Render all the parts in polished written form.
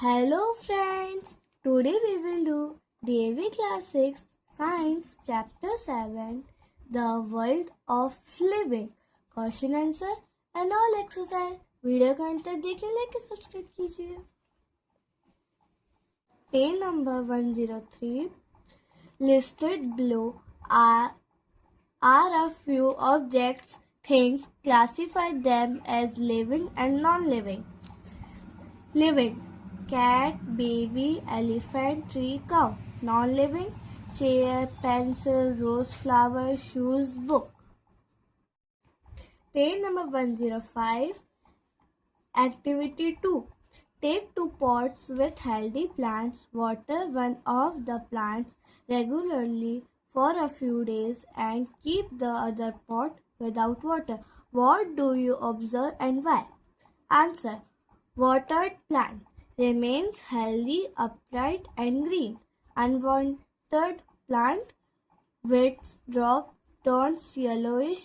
Hello friends, today we will do DAV Class 6 Science Chapter 7 The World of Living Question Answer and all exercise. Video का अंत तक देखिए, like subscribe कीजिए. Page number 103 listed below are a few objects, things, classify them as living and non-living. Living: cat, baby, elephant, tree, cow. Non-living: chair, pencil, rose flower, shoes, book. Page number 105. Activity 2. Take 2 pots with healthy plants. Water one of the plants regularly for a few days and keep the other pot without water. What do you observe and why? Answer: watered plant remains healthy, upright and green. Unwanted plant with drop turns yellowish,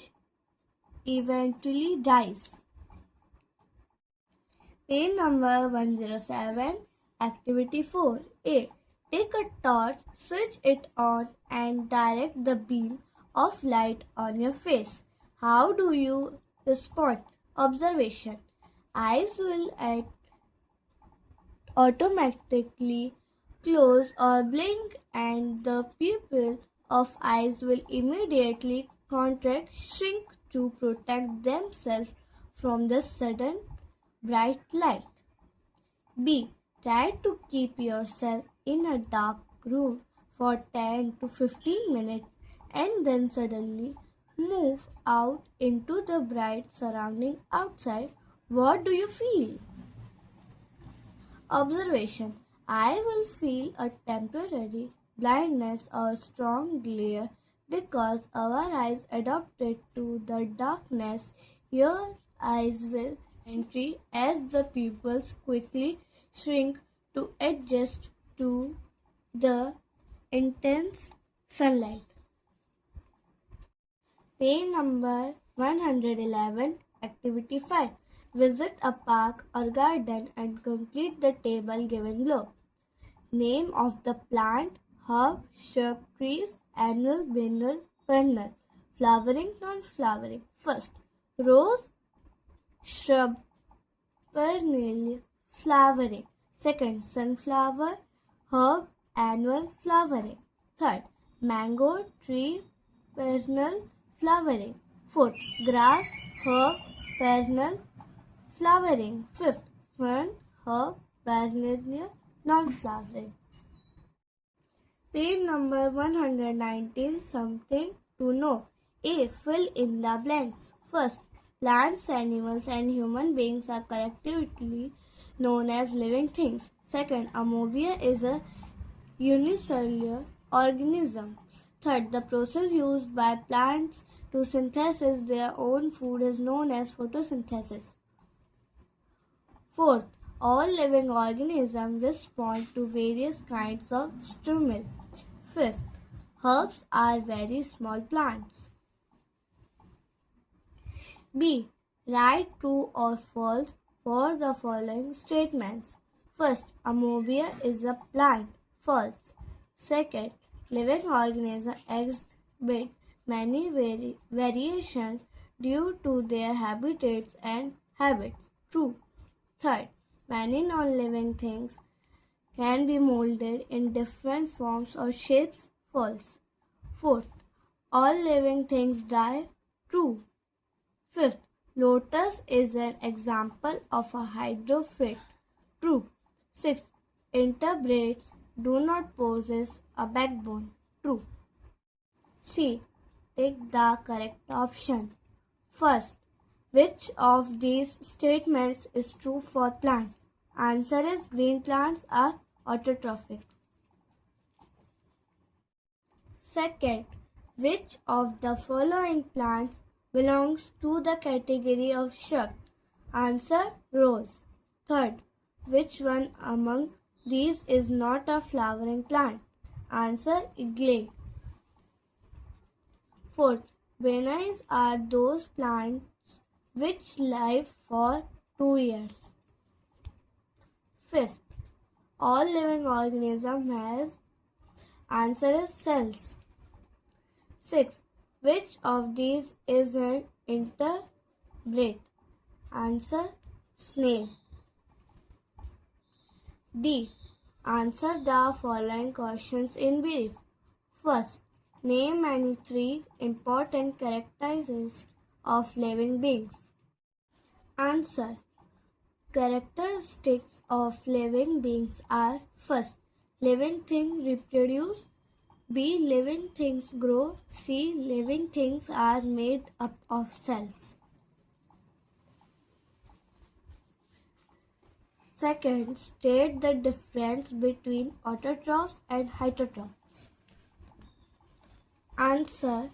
eventually dies. Page number 107. Activity 4. A. Take a torch, switch it on and direct the beam of light on your face. How do you respond? Observation: eyes will automatically close or blink and the pupil of eyes will immediately contract, shrink to protect themselves from the sudden bright light. B. Try to keep yourself in a dark room for 10 to 15 minutes and then suddenly move out into the bright surrounding outside. What do you feel? Observation: I will feel a temporary blindness or strong glare because our eyes adapted to the darkness. Your eyes will see as the pupils quickly shrink to adjust to the intense sunlight. Page number 111. Activity 5. Visit a park or garden and complete the table given below. Name of the plant: herb, shrub, trees, annual, biennial, perennial. Flowering, non-flowering. First, rose, shrub, perennial, flowering. Second, sunflower, herb, annual, flowering. Third, mango, tree, perennial, flowering. Fourth, grass, herb, perennial, flowering. Fifth, fern, herb, perennial, non-flowering. Page number 119. Something to know. A. Fill in the blanks. First, plants, animals and human beings are collectively known as living things. Second, amoeba is a unicellular organism. Third, the process used by plants to synthesize their own food is known as photosynthesis. Fourth, all living organisms respond to various kinds of stimuli. Fifth, herbs are very small plants. B. Write true or false for the following statements. First, amoeba is a plant. False. Second, living organisms exhibit many variations due to their habitats and habits. True. Third, many non-living things can be molded in different forms or shapes. False. Fourth, all living things die. True. Fifth, lotus is an example of a hydrophyte. True. Sixth, invertebrates do not possess a backbone. True. C. Take the correct option. First, which of these statements is true for plants? Answer is green plants are autotrophic. Second, which of the following plants belongs to the category of shrub? Answer, rose. Third, which one among these is not a flowering plant? Answer, igle. Fourth, bananas are those plants which live for 2 years. Fifth, all living organism has? Answer is cells. 6. Which of these is an invertebrate? Answer snail. D. Answer the following questions in brief. First, name any 3 important characteristics of living beings. Answer. Characteristics of living beings are: first, living things reproduce, B. Living things grow, C. Living things are made up of cells. Second, state the difference between autotrophs and heterotrophs. Answer.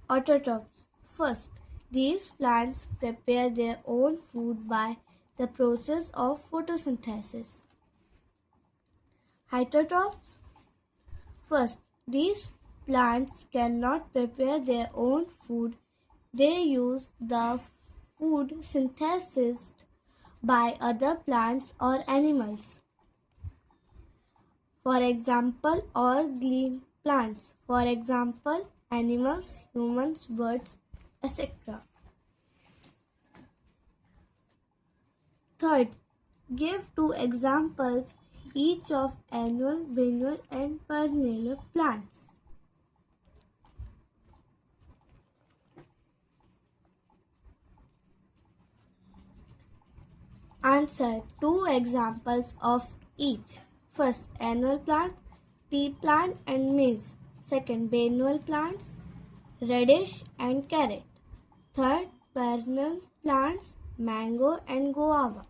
Autotrophs. First, these plants prepare their own food by the process of photosynthesis. Heterotrophs. First, these plants cannot prepare their own food. They use the food synthesized by other plants or animals. For example, or green plants. For example, animals, humans, birds, etc. Third, give 2 examples each of annual, biennial and perennial plants. Answer. 2 examples of each. First, annual plants, pea plant and maize. Second, biennial plants, radish and carrot. Third, perennial plants, mango and guava.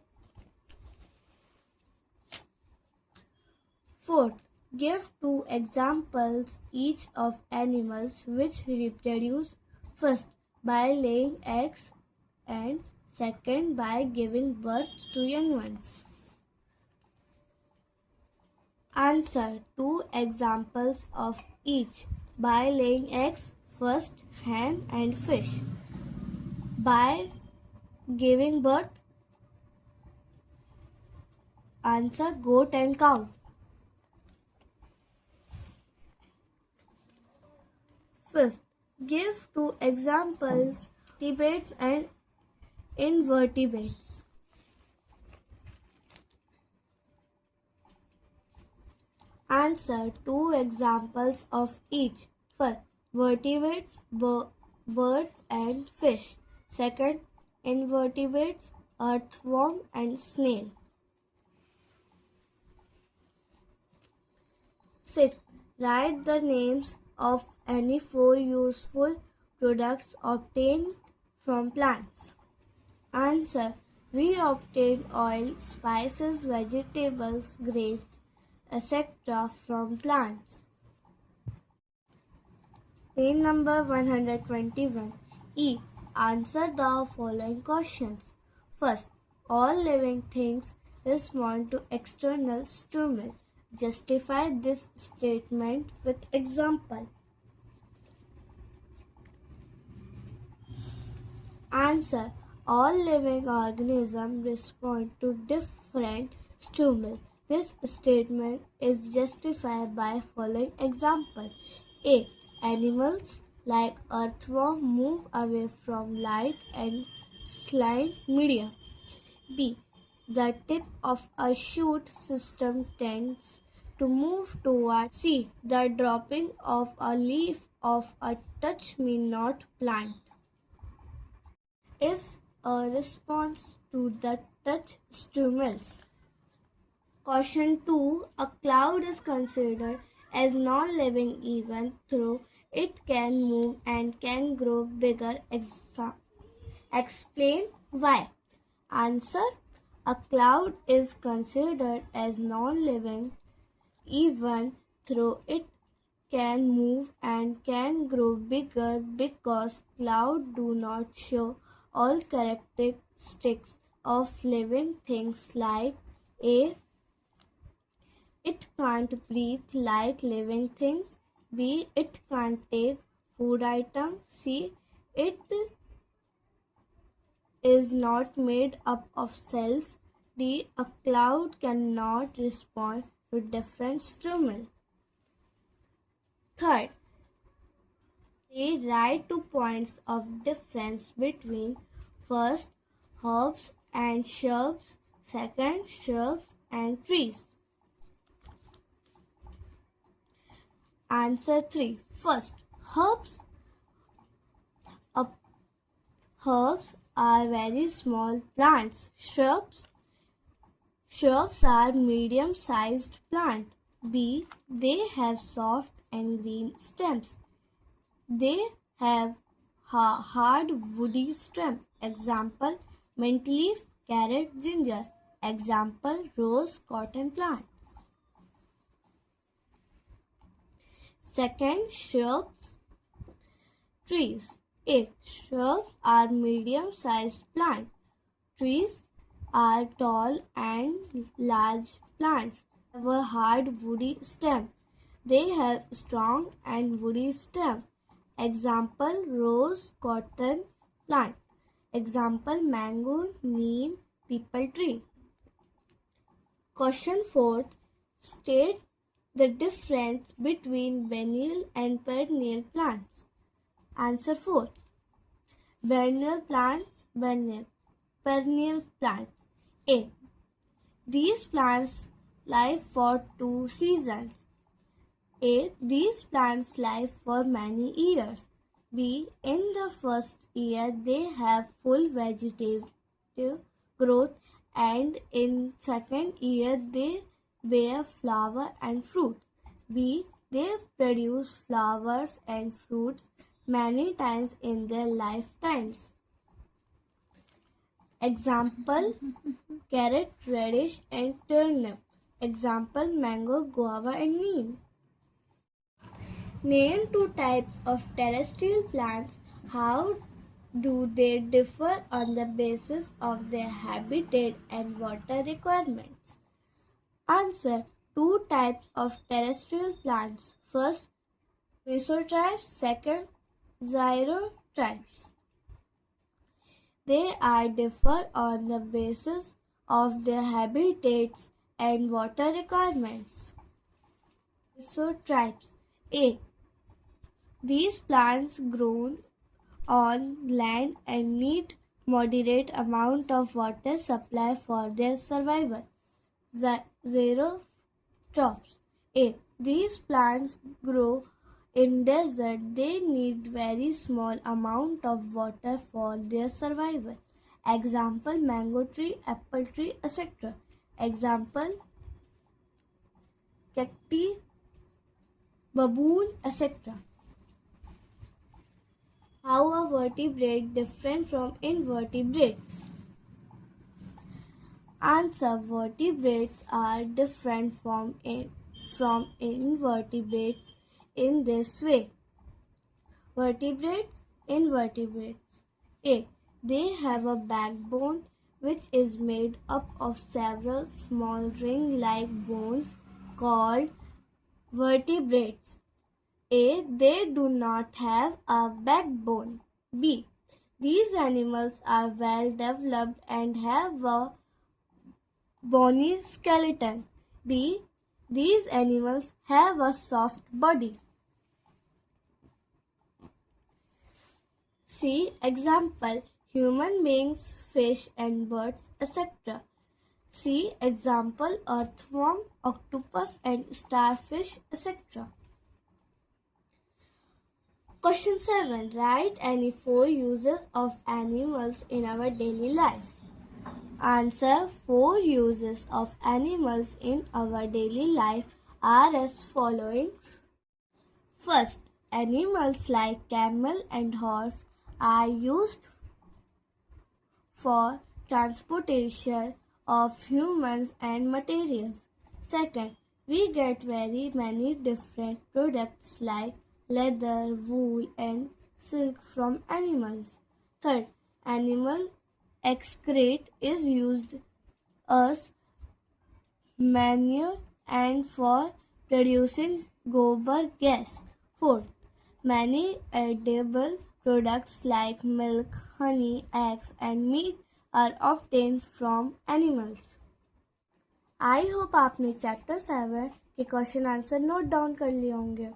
Fourth, give 2 examples each of animals which reproduce, first by laying eggs and second by giving birth to young ones. Answer. 2 examples of each. By laying eggs, first hen and fish. By giving birth, answer goat and cow. Fifth, give 2 examples vertebrates and invertebrates. Answer. 2 examples of each. First, vertebrates, birds and fish. Second, invertebrates, earthworm and snail. Sixth, write the names of any 4 useful products obtained from plants. Answer. We obtain oil, spices, vegetables, grains, etc. from plants. Page number 121. E. Answer the following questions. First, all living things respond to external stimuli. Justify this statement with example. Answer. All living organisms respond to different stimuli. This statement is justified by following example. A. Animals like earthworm move away from light and slime media. B. The tip of a shoot system tends to move toward C. The dropping of a leaf of a touch-me-not plant is a response to the touch stimulus. Question 2. A cloud is considered as non-living even though it can move and can grow bigger. Explain why. Answer. A cloud is considered as non-living even though it can move and can grow bigger because clouds do not show all characteristics of living things like A. It can't breathe like living things. B. It can't take food items. C. It is not made up of cells. D. A cloud cannot respond to different stimuli. Third, they write 2 points of difference between first herbs and shrubs, second shrubs and trees. Answer 3. First, herbs. Uh, Herbs are very small plants. Shrubs are medium-sized plants. B. They have soft and green stems. They have hard woody stem. Example, mint leaf, carrot, ginger. Example, rose, cotton plants. Second, shrubs, trees. A. Shrubs are medium-sized plants. Trees are tall and large plants. They have a hard woody stem. They have strong and woody stem. Example, rose, cotton plant. Example, mango, neem, peepal tree. Question 4. State the difference between biennial and perennial plants. Answer 4. Biennial plants, perennial plants. A. These plants live for 2 seasons. A. These plants live for many years. B. In the first year they have full vegetative growth, and in second year they bear flower and fruit. B. They produce flowers and fruits many times in their lifetimes. Example, carrot, radish and turnip. Example, mango, guava and neem. Name 2 types of terrestrial plants. How do they differ on the basis of their habitat and water requirements? Answer, 2 types of terrestrial plants. First, mesotypes, second, xerotypes. They are differ on the basis of their habitats and water requirements. Mesotypes. A. These plants grow on land and need moderate amount of water supply for their survival. Xerotrophs. A. These plants grow in desert. They need very small amount of water for their survival. Example, mango tree, apple tree, etc. Example, cacti, baboon, etc. How are vertebrate different from invertebrates? Answer, vertebrates are different from invertebrates in this way. Vertebrates, invertebrates. A. They have a backbone which is made up of several small ring-like bones called vertebrates. A. They do not have a backbone. B. These animals are well developed and have a bony skeleton. B. These animals have a soft body. C. Example, human beings, fish and birds, etc. C. Example, earthworm, octopus and starfish, etc. Question 7. Write any 4 uses of animals in our daily life. Answer, 4 uses of animals in our daily life are as following. First, animals like camel and horse are used for transportation of humans and materials. Second, we get very many different products like leather, wool and silk from animals. Third, animal excrete is used as manure and for producing gobar gas. Fourth, many edible products like milk, honey, eggs and meat are obtained from animals. I hope आपने chapter 7 के question answer note down कर लिए होंगे।